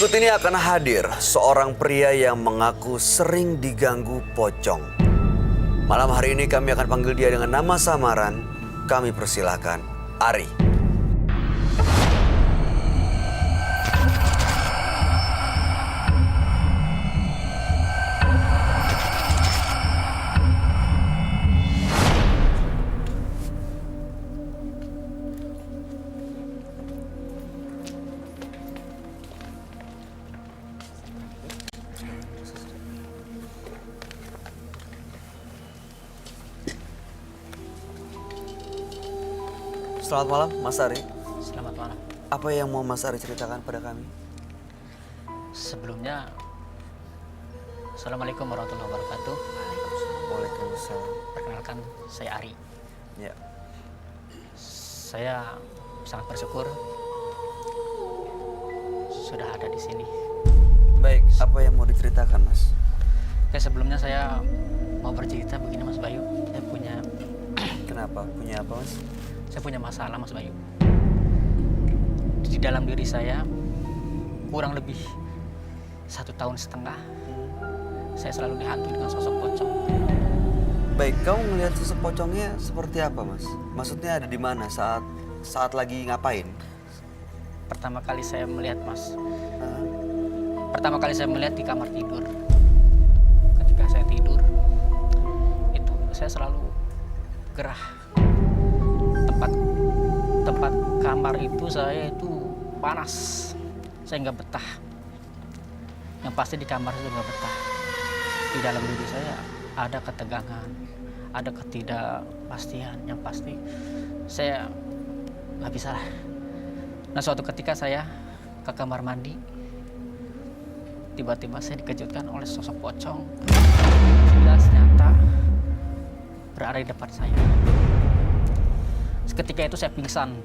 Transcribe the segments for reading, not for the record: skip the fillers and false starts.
Berikut ini akan hadir seorang pria yang mengaku sering diganggu pocong. Malam hari ini kami akan panggil dia dengan nama samaran. Kami persilahkan Ari. Selamat malam, Mas Ari. Selamat malam. Apa yang mau Mas Ari ceritakan pada kami? Sebelumnya, Assalamualaikum warahmatullahi wabarakatuh. Waalaikumsalam. Perkenalkan, saya Ari. Ya. Saya sangat bersyukur sudah ada di sini. Baik, apa yang mau diceritakan, Mas? Oke, sebelumnya saya mau bercerita begini, Mas Bayu. Kenapa? Punya apa, Mas? Saya punya masalah, Mas Bayu. Di dalam diri saya kurang lebih 1,5 tahun saya selalu dihantui dengan sosok pocong. Baik, kamu melihat sosok pocongnya seperti apa, Mas? Maksudnya ada di mana saat lagi ngapain? Pertama kali saya melihat, Mas. Hah? Pertama kali saya melihat di kamar tidur. Ketika saya tidur, itu saya selalu gerah. Tempat kamar itu saya itu panas. Saya nggak betah. Yang pasti di kamar saya nggak betah. Di dalam diri saya ada ketegangan, ada ketidakpastian. Yang pasti saya nggak bisa. Nah, suatu ketika saya ke kamar mandi, tiba-tiba saya dikejutkan oleh sosok pocong jelas nyata berada di depan saya. Ketika itu saya pingsan.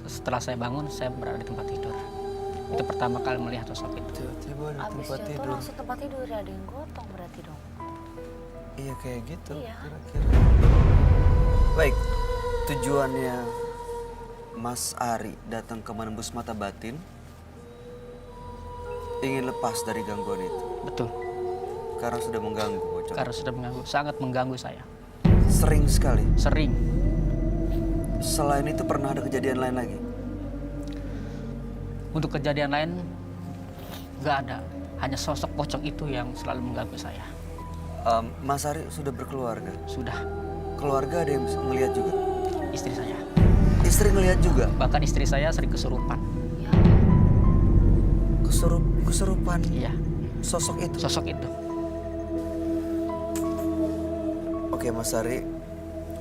Setelah saya bangun, saya berada di tempat tidur. Itu pertama kali melihat sosok itu. Tiba-tiba di Abis tempat jatuh tidur. langsung tempat tidur, ada yang gotong berarti dong. Iya, kayak gitu Iya. kira-kira. Baik, tujuannya Mas Ari datang ke Menembus Mata Batin ingin lepas dari gangguan itu. Betul, Karena sudah mengganggu pocong. karena sudah mengganggu, sangat mengganggu saya. Sering sekali. Sering. Selain itu pernah ada kejadian lain lagi? Untuk kejadian lain, nggak ada. Hanya sosok pocong itu yang selalu mengganggu saya. Mas Ari sudah berkeluarga. Sudah, Keluarga ada yang bisa melihat juga? istri saya. Istri ngelihat juga? Bahkan istri saya sering kesurupan. Ya, Kesurupan Iya, sosok itu? sosok itu. Oke, Mas Ari,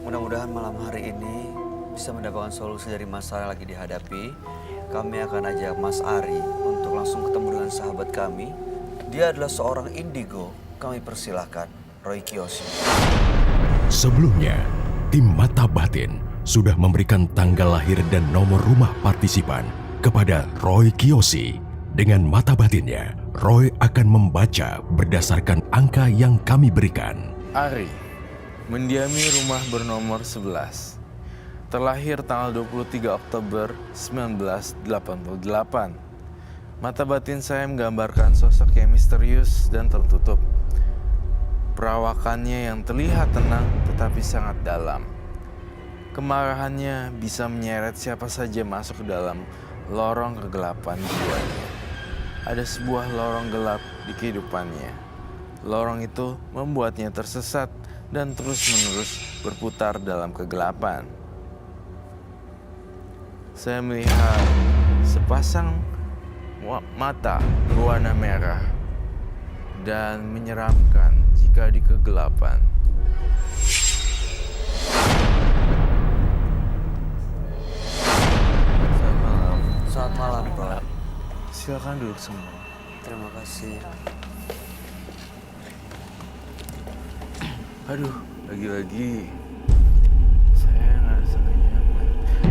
mudah-mudahan malam hari ini bisa mendapatkan solusi dari masalah yang lagi dihadapi. Kami akan ajak Mas Ari untuk langsung ketemu dengan sahabat kami. Dia adalah seorang indigo. Kami persilahkan Roy Kiyoshi. Sebelumnya, tim Mata Batin sudah memberikan tanggal lahir dan nomor rumah partisipan kepada Roy Kiyoshi. Dengan mata batinnya, Roy akan membaca berdasarkan angka yang kami berikan. Ari, mendiami rumah bernomor 11. Terlahir tanggal 23 Oktober 1988. Mata batin saya menggambarkan sosok yang misterius dan tertutup. Perawakannya yang terlihat tenang tetapi sangat dalam. Kemarahannya bisa menyeret siapa saja masuk ke dalam lorong kegelapan jiwanya. Ada sebuah lorong gelap di kehidupannya. Lorong itu membuatnya tersesat dan terus-menerus berputar dalam kegelapan. Saya melihat sepasang mata berwarna merah dan menyeramkan jika di kegelapan. Selamat malam. Selamat malam, Pak. Silakan duduk semua. Terima kasih. Aduh, lagi-lagi saya nggak sengaja.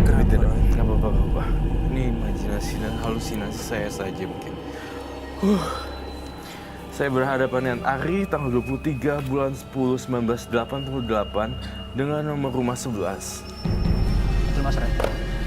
Tapi tidak, nggak apa-apa. Ini imajinasi dan halusinasi saya saja mungkin. Saya berhadapan dengan Ari tanggal 23 bulan 10 1988 dengan nomor rumah 11. Betul, Mas Ren.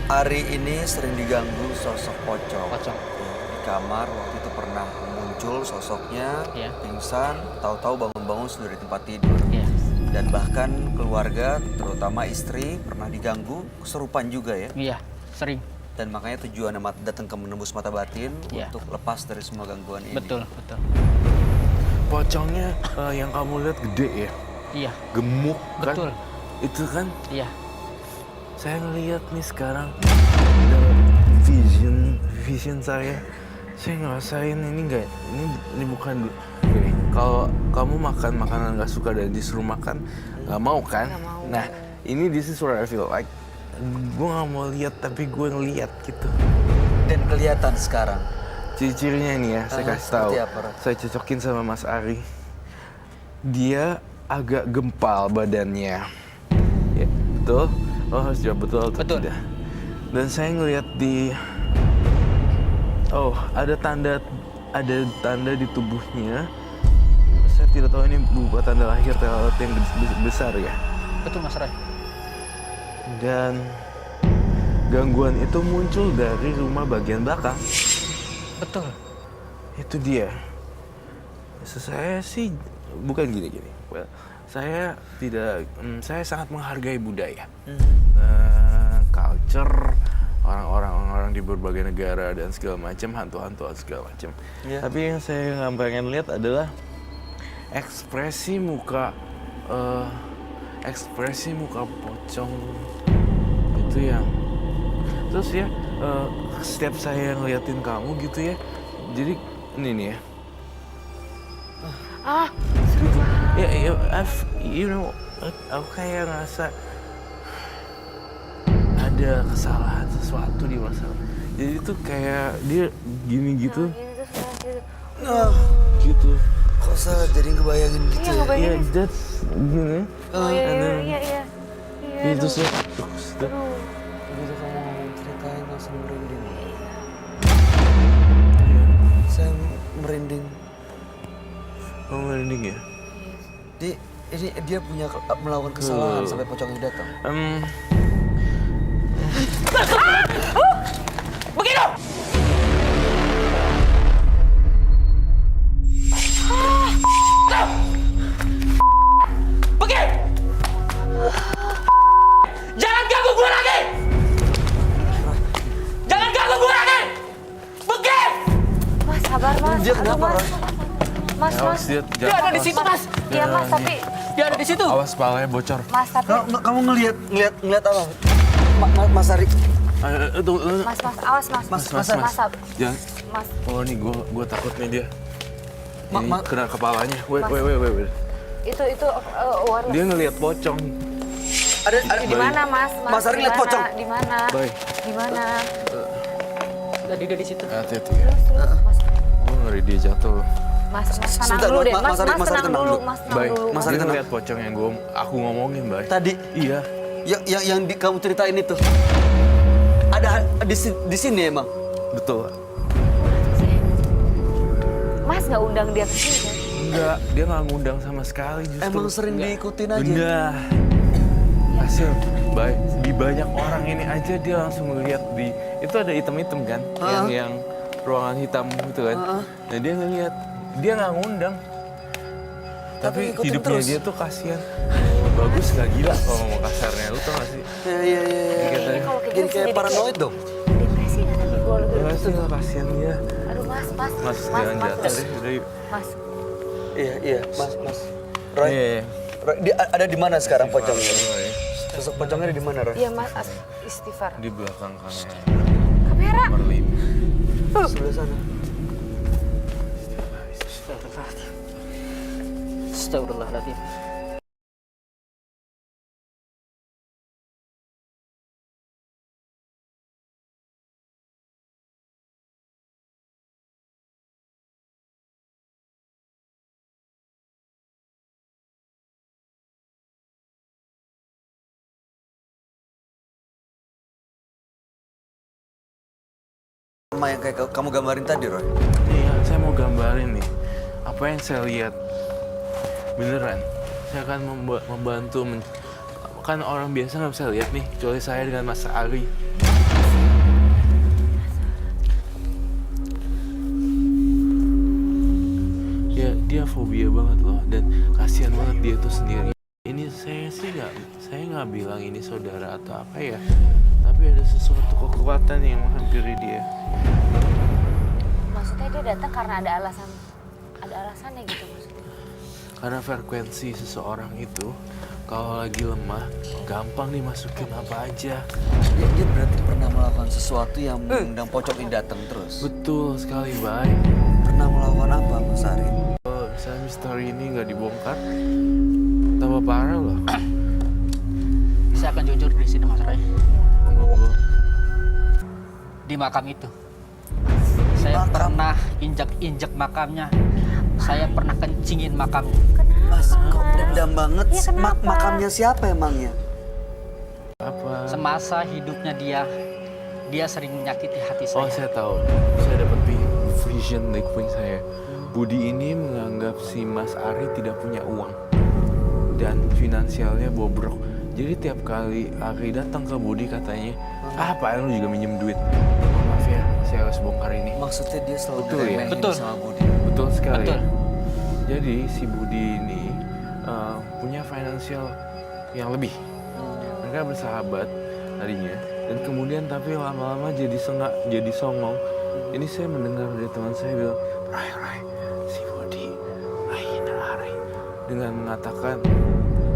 Ari ini sering diganggu sosok pocong. Pocong. Ya, di kamar waktu itu pernah muncul sosoknya, Iya. pingsan, tahu-tahu bangun-bangun sudah di tempat tidur. Iya. Dan bahkan keluarga, terutama istri, pernah diganggu, kesurupan juga ya. Iya, sering. Dan makanya tujuannya datang ke menembus mata batin Iya. untuk lepas dari semua gangguan ini. Betul, betul. Pocongnya yang kamu lihat gede ya, Iya, gemuk kan? betul. Itu kan Iya. saya ngeliat nih sekarang vision saya ngerasain ini enggak, ini bukan gini. Kalau kamu makan makanan nggak suka dan disuruh makan nggak mau kan? Nggak mau. Nah ini this is what I feel like. Gue nggak mau lihat tapi gue ngeliat gitu. Dan kelihatan sekarang. Ciri-cirinya nih ya, saya kasih tahu. seperti apa, Roy? Saya cocokin sama Mas Ari. Dia agak gempal badannya. Ya, betul? Oh, harus jawab betul atau Betul. tidak. Dan saya ngelihat di ada tanda di tubuhnya. Saya tidak tahu ini berupa tanda lahir telat yang besar ya. Betul, Mas Roy. Dan gangguan itu muncul dari rumah bagian belakang. Betul. Itu dia. Saya sih bukan gini-gini. Well, saya sangat menghargai budaya, culture, orang-orang di berbagai negara dan segala macam, hantu-hantuan segala macam. Iya. Tapi yang saya nggak pengen lihat adalah ekspresi muka pocong itu yang terus ya setiap saya ngeliatin kamu gitu ya, jadi ini nih ya. Seru banget. Ya, aku kayak ngerasa ada kesalahan sesuatu di masa lalu. Jadi tuh kayak dia gini gitu, Ini tuh sekarang gitu. Nah, gitu. kok saya jadi ngebayangin gitu Iya, ya? ngebayangin. Iya, that's gini. Oh iya, and then- iya. Iya, Itu aduh. sih. Aduh. Begitu kamu ngomong ceritain langsung merinding. Iya. Saya merinding. Kamu merinding ya? Ini dia punya melakukan kesalahan sampai pocong ini datang. Begitu! Pergi! Jangan ganggu gue lagi! Jangan ganggu gue lagi! Pergi! Mas, sabar, Mas. Dia Aduh, kenapa, Mas. Roy? Mas, Mas. Dia Dia ada di situ, Mas. Iya, Mas, tapi Dia ada di situ. Awas palanya bocor. Mas, tapi Kamu ngelihat apa? Mas Ari. Mas, awas, Mas. Mas. Jangan. Mas. Oh nih gue takut nih dia. Ma- Ini ma- kena kepalanya. Wait. Itu waduh. Dia ngelihat pocong. Ada Di mana, Mas? Mas Ari lihat pocong. Di mana? Baik. Di mana? Tadi dia di situ. Hati-hati ya. Terus, Mas. Gue ngeri dia jatuh. Mas, tenang Sebentar, dulu deh. Mas Mas, Ari, Mas, Mas Ari, tenang tenang dulu. dulu. Mas, tenang Baik. dulu. Mas Dia Ari, tenang. ngelihat pocong yang aku ngomongin, Bay. tadi Iya. yang kamu ceritain itu. Ada di sini emang. Betul. Mas nggak undang dia ke sini kan? Enggak, dia nggak ngundang sama sekali justru. Emang sering diikutin aja. Enggak. Hasil, baik. Di banyak orang ini aja dia langsung ngeliat di... Itu ada item-item kan? Yang ruangan hitam itu kan? Nah dia ngeliat, dia nggak ngundang. Tapi ikutin hidupnya terus. dia tuh kasihan. Bagus nggak gila kalau mau kasarnya, lu tau gak sih? Iya. Katanya. Kalau kayak Jadi gitu kayak jadi paranoid dong. depresi kan nanti gue lagi. Ya sih nggak kasihan dia. Aduh, Mas, Mas jangan jatuh deh, udah yuk. Mas, Iya, Mas. Roy, Iya. Roy, dia ada di mana sekarang pocongnya? Roy. Sosok pocongnya ada di mana, Roy? iya Mas, istighfar. Di belakang kanan. Kamera. Nomor 5. Sebelah sana. Astagfirullahaladzim. Sama yang kayak kamu gambarin tadi, Roy. Iya, saya mau gambarin nih. Apa yang saya lihat. Beneran. Saya akan membantu. Kan orang biasa nggak bisa lihat nih. Kecuali saya dengan Mas Ari. dia fobia banget loh, dan kasihan banget dia tuh sendiri. Ini saya nggak bilang ini saudara atau apa ya, tapi ada sesuatu kekuatan yang menghampiri dia. Maksudnya dia datang karena ada alasannya gitu maksudnya. Karena frekuensi seseorang itu kalau lagi lemah gampang dimasukin apa aja. Dia berarti pernah melakukan sesuatu yang mengundang pocong ini datang terus. Betul sekali, Bay. Pernah melakukan apa, Mas Ari? Kalau misalnya misteri ini nggak dibongkar, tambah parah loh. Saya akan jujur di sini Mas Roy. Monggo. Di makam itu saya pernah injak makamnya. Saya pernah kencingin makamnya. Mas, kok dendam banget? Iya, kenapa? Makamnya siapa emangnya? Apa? Semasa hidupnya dia sering menyakiti hati Oh, saya. saya tahu. Saya dapat vision di kuping saya. Budi ini menganggap si Mas Ari tidak punya uang dan finansialnya bobrok. Jadi tiap kali Ari datang ke Budi katanya, Pak lu juga minjem duit. Oh, maaf ya, saya harus bongkar ini. Maksudnya dia selalu Betul ya? diremehin Betul. sama Budi. Betul sekali. Betul. Jadi si Budi ini punya finansial yang lebih. Mereka bersahabat tadinya, dan kemudian tapi lama-lama jadi songong. Ini saya mendengar dari teman saya bilang, Rai, si Budi hina Ari, dengan mengatakan,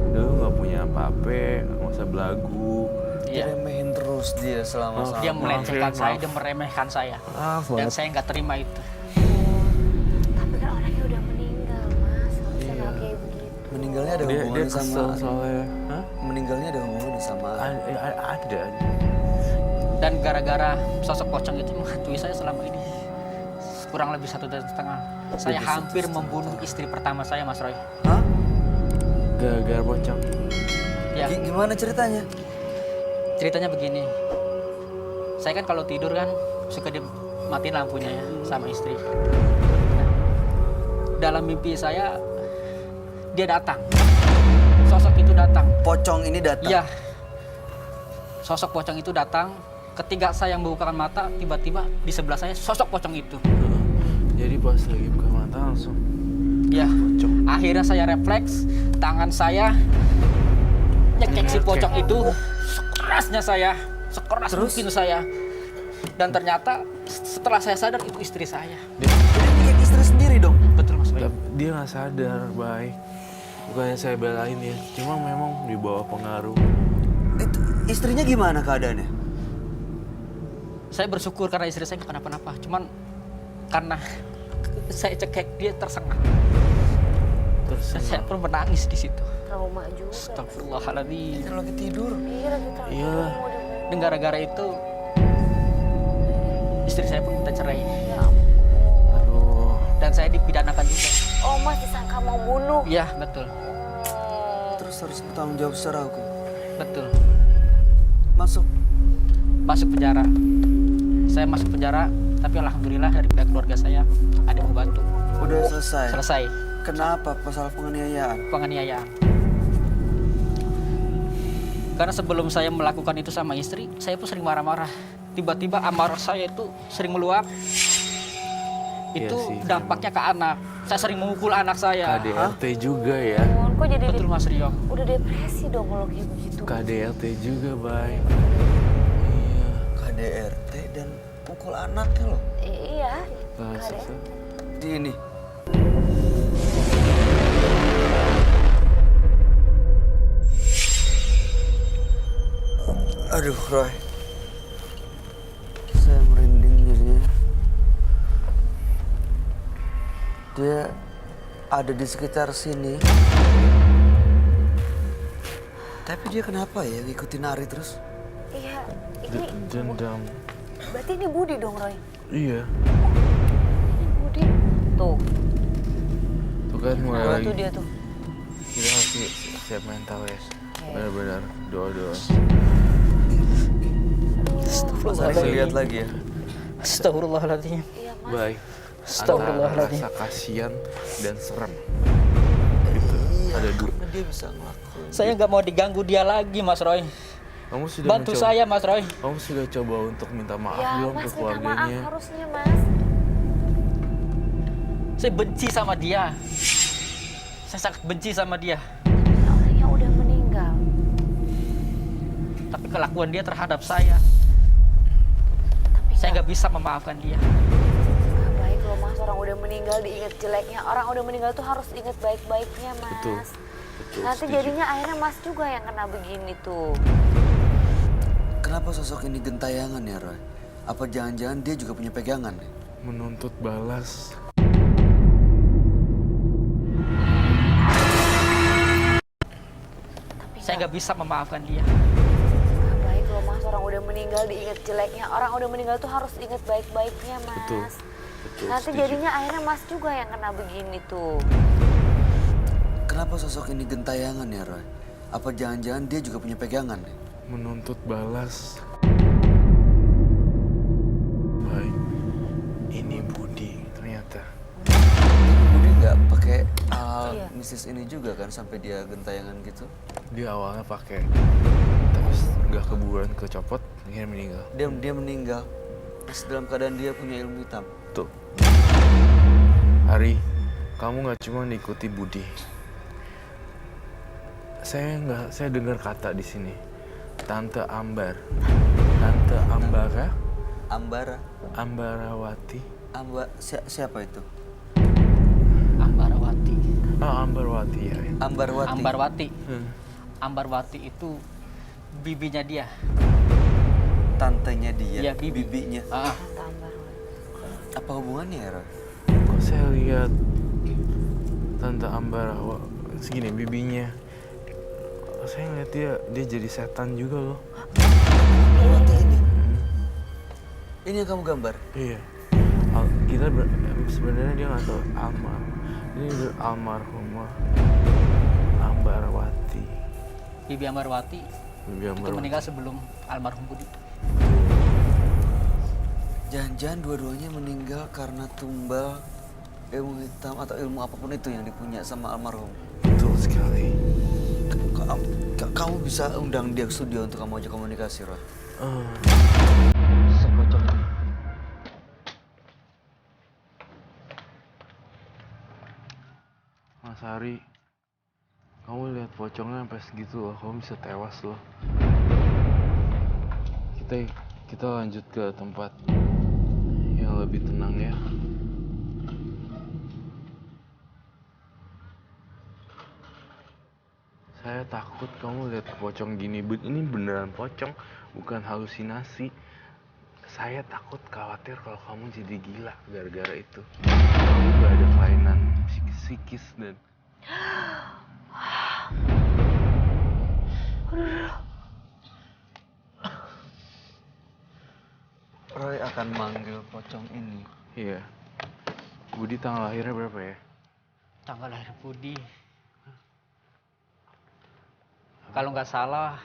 lu nggak punya apa-apa, nggak usah belagu. Iya. Diremehin terus dia selama Oh, Dia maaf melecehkan ya, saya, maaf. dia meremehkan saya. Maaf Dan banget. saya nggak terima itu. Tapi kan orangnya udah meninggal, Mas. Harusnya nggak kayak begitu. Meninggalnya ada Dia hubungannya kesel sama soalnya. Hah? meninggalnya ada hubungannya sama Ada. Dan gara-gara sosok pocong itu menghantui saya selama ini kurang lebih 1,5 tahun. Saya Lebih hampir 1,5 membunuh istri pertama saya, Mas Roy. Hah? Gara-gara pocong. Ya, Gimana ceritanya? ceritanya begini. Saya kan kalau tidur kan suka matiin lampunya ya sama istri. Nah, dalam mimpi saya dia datang. Sosok itu datang. Pocong ini datang. Iya. Sosok pocong itu datang. Ketika saya membukakan mata, tiba-tiba di sebelah saya sosok pocong itu. Jadi pas lagi buka mata langsung Ya, pocong. akhirnya saya refleks, tangan saya nyekek si pocong itu, sekerasnya saya, sekeras Terus? mungkin saya. Dan ternyata setelah saya sadar itu istri saya. Jadi nyekek istri sendiri dong. Betul Mas Bayu. Dia nggak sadar, Bay. Bukannya saya belain ya, cuma memang di bawah pengaruh. Itu istrinya gimana keadaannya? Saya bersyukur karena istri saya nggak kenapa-napa. Cuman karena saya cekek dia tersengat. Dan saya pun menangis di situ. Trauma juga. Astagfirullahaladzim. Kita lagi tidur. Iya lagi trauma. Iya. Dan gara-gara itu istri saya pun minta cerai. Ya ampun. Aduh. Dan saya dipidanakan juga. Oh, Mas disangka mau bunuh. Iya, betul. Terus harus bertanggung jawab secara hukum. Betul. Masuk Penjara. Saya masuk penjara, tapi alhamdulillah dari pihak keluarga saya ada yang membantu. udah selesai. Selesai Kenapa? Pasal penganiayaan. penganiayaan. Karena sebelum saya melakukan itu sama istri, saya pun sering marah-marah. Tiba-tiba amarah saya itu sering meluap. Iya Itu sih, dampaknya ke anak. Saya sering memukul anak saya. KDRT juga ya. Ampun, kok jadi Betul Mas Rio. udah depresi dong kalau kayak begitu. KDRT juga, Bay. KDRT dan pukul anaknya loh. Iya. Nah, Ada. Di ini. Aduh, Roy. Saya merinding jadinya. Dia ada di sekitar sini. Tapi dia kenapa ya ngikutin Ari terus? Iya. Ini Dendam. berarti ini Budi dong, Roy. Iya. Budi. Tuh. Tuh kan mulai Oh, lagi. tuh dia tuh. Kita harus siap mental ya. Benar-benar doa-doa. Saya lihat lagi ya. Astagfirullahaladzim. Iya, Mas. Baik. Astagfirullahaladzim. Rasa kasihan dan serem. Itu ada dua. Karena dia bisa ngelakuin. Saya nggak mau diganggu dia lagi, Mas Roy. Kamu sudah Bantu mencoba- saya, Mas Roy. Kamu sudah coba untuk minta maaf Ya, belum ke Mas minta maaf keluarganya? harusnya, Mas. Saya benci sama dia. Saya sangat benci sama dia. Tapi kan orangnya udah meninggal. Tapi kelakuan dia terhadap saya, Tapi saya nggak bisa memaafkan dia. nggak baik loh mas, orang udah meninggal diingat jeleknya. Orang udah meninggal tuh harus ingat baik-baiknya mas. Betul. Betul, Nanti setuju. jadinya akhirnya mas juga yang kena begini tuh. Kenapa sosok ini gentayangan ya, Roy? Apa jangan-jangan dia juga punya pegangan? Menuntut balas. Tapi Saya nggak bisa memaafkan dia. nggak baik loh mas, orang udah meninggal diingat jeleknya. Orang udah meninggal tuh harus ingat baik-baiknya mas. Betul. Betul, Nanti setuju. jadinya akhirnya mas juga yang kena begini tuh. Kenapa sosok ini gentayangan ya, Roy? Apa jangan-jangan dia juga punya pegangan? Menuntut balas. Baik, ini Budi ternyata. Budi nggak pakai hal Iya. mistis ini juga kan sampai dia gentayangan gitu? Dia awalnya pakai, tapi nggak keburuan kecopot, akhirnya meninggal. Dia meninggal. Masih dalam keadaan dia punya ilmu hitam. Tuh. Ari, kamu nggak cuma diikuti Budi. Saya dengar kata di sini. Tante Ambar. Tante Ambara, Ambara. Ambarawati. Siapa itu? Ambarwati. Oh, Ambarwati ya. Ambarwati. Ambarwati. Hmm. Ambarwati itu bibinya dia. Tantenya dia. Iya, bibi. Bibinya. Ah, Tambah. Apa hubungannya ya, Roy? Kok saya lihat Tante Ambara segini bibinya. Saya ngeliat dia jadi setan juga loh. Ambarwati ini. Ini yang kamu gambar? Iya. Sebenarnya dia nggak tahu ini almarhumah Ambarawati. bibi Ambarwati Bibi itu Ambarawati. meninggal sebelum almarhum Budi. Jangan-jangan dua-duanya meninggal karena tumbal ilmu hitam atau ilmu apapun itu yang dipunya sama almarhum. Betul sekali. Kamu bisa undang dia ke studio untuk kamu ajak komunikasi, Roy. Sepocong ini. Mas Ari, kamu lihat pocongnya sampai segitu loh, kamu bisa tewas loh. Kita lanjut ke tempat yang lebih tenang ya. Saya takut kamu lihat pocong gini. Ini beneran pocong, bukan halusinasi. Saya takut khawatir kalau kamu jadi gila gara-gara itu. Kamu gak ada kelainan psikis dan... Roy akan manggil pocong ini. Iya. Budi tanggal lahirnya berapa ya? Tanggal lahir Budi. Kalau nggak salah,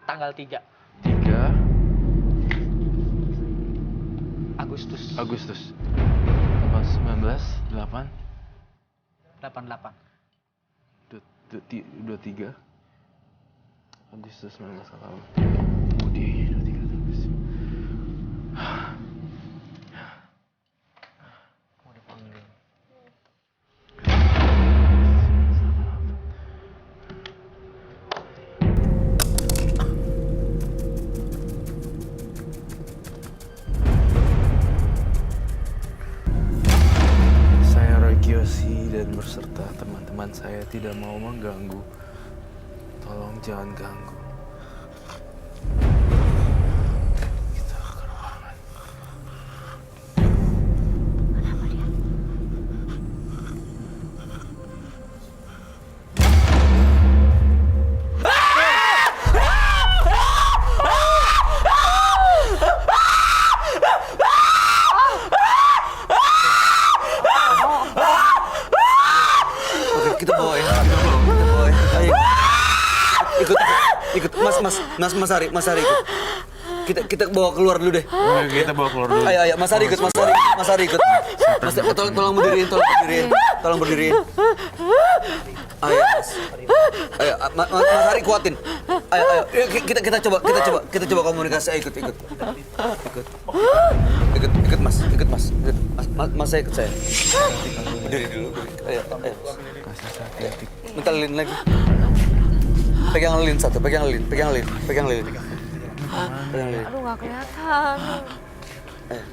tanggal 3 3 Agustus Agustus. Tanggal 19, 8, 88. 23 Agustus 1988. Budi 23 Agustus. Mau dipanggil. Saya Roy Kiyoshi dan berserta teman-teman saya tidak mau mengganggu. Tolong jangan ganggu. Kita ke ruangan. Oke, kita bawa ya. Kita bawa ya. Ayo. Ikut. Mas Ari ikut. Kita bawa keluar dulu deh. Kita bawa keluar dulu. Ayo, Mas Ari ikut. Mas Ari ikut. Tolong berdiriin. tolong berdiriin. Ayo, Mas. Ayo, Mas Ari kuatin. Ayo, kita coba komunikasi. Ayo, ikut, Mas. Mas saya ikut saya. Berdiri dulu. Ayo. Minta lilin lagi. Pegang lilin satu, pegang lilin. Aduh, nggak kelihatan. Ayo.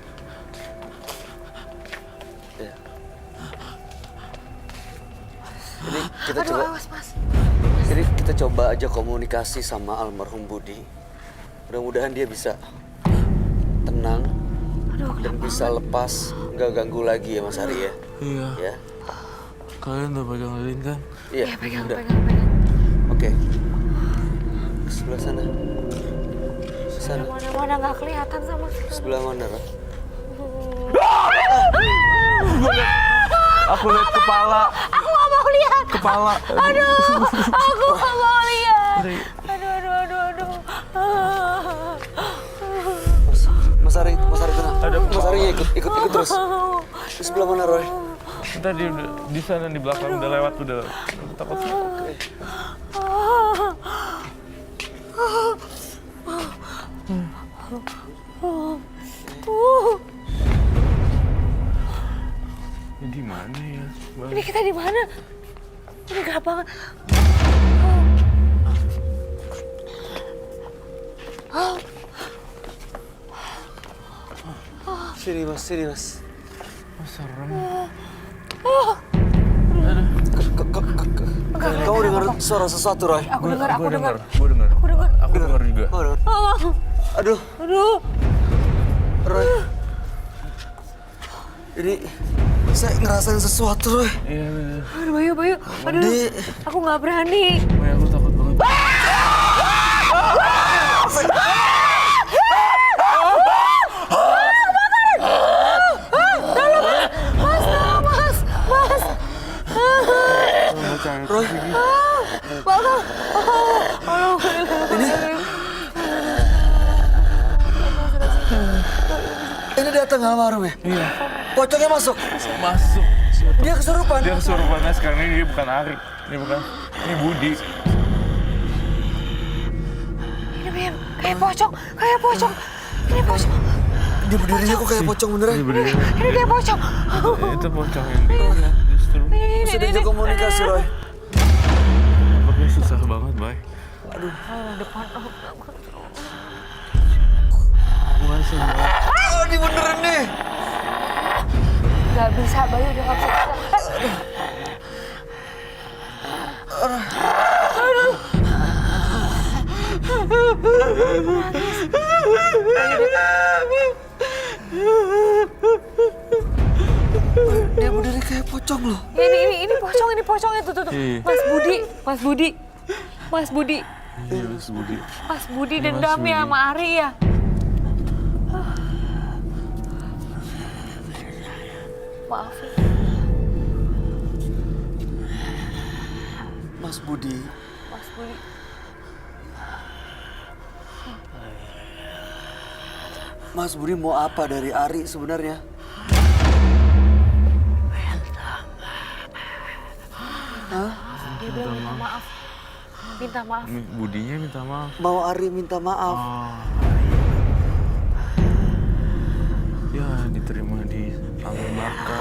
Jadi kita Aduh, coba. awas, Mas. Jadi kita coba aja komunikasi sama almarhum Budi. Mudah-mudahan dia bisa tenang dan bisa lepas, nggak ganggu lagi ya Mas Ari ya. Iya. Ya. Kalian udah pegang lilin kan? Iya. Ya, pegang. Udah. Oke. Sebelah sana. Sana. Mana-mana nggak kelihatan sama sekali. Sebelah mana, Ra? Aku lihat kepala. Aku nggak mau lihat. Kepala. Aduh, aku nggak mau lihat. Aduh. Mas Ari tenang. Mas Ari ikut terus. Di sebelah mana, Roy? Tadi udah di sana di belakang udah lewat udah. Takut. Ini di mana ya? Ini kita di mana? Ini gelap banget. Sini, Mas. Serem. Kamu dengar suara sesuatu, Roy? Aku dengar. Gue dengar juga. Oh, dengar. Aduh, Roy. Ini saya ngerasain sesuatu, Roy. Iya. Aduh, Bayu. Aduh, aku nggak berani. Aku takut banget. Roy, ini datang almarhum ya? Iya. Pocongnya masuk. Dia kesurupan. Dia kesurupannya sekarang ini dia bukan Ari. Ini Budi. Ini kayak pocong. Ini pocong. Dia berdirinya kok kayak pocong beneran. Ini kayak pocong. Itu pocong yang justru. Bisa diajak komunikasi, Roy. Makanya susah banget, Bay. Depan. Bukan semua. Oh, ini beneran nih. Gak bisa, Bayu udah gak bisa. Dia berdiri kayak pocong loh. Ya, ini pocongnya tuh. Iya. Mas Budi. Iya, Budi. Mas Budi Mas dendam Budi. ya sama Ari ya. Maaf ya. Mas Budi. Mas Budi mau apa dari Ari sebenarnya? Dia bilang minta maaf. Budinya minta maaf. Mau Ari minta maaf. Ya, diterima di alam baka.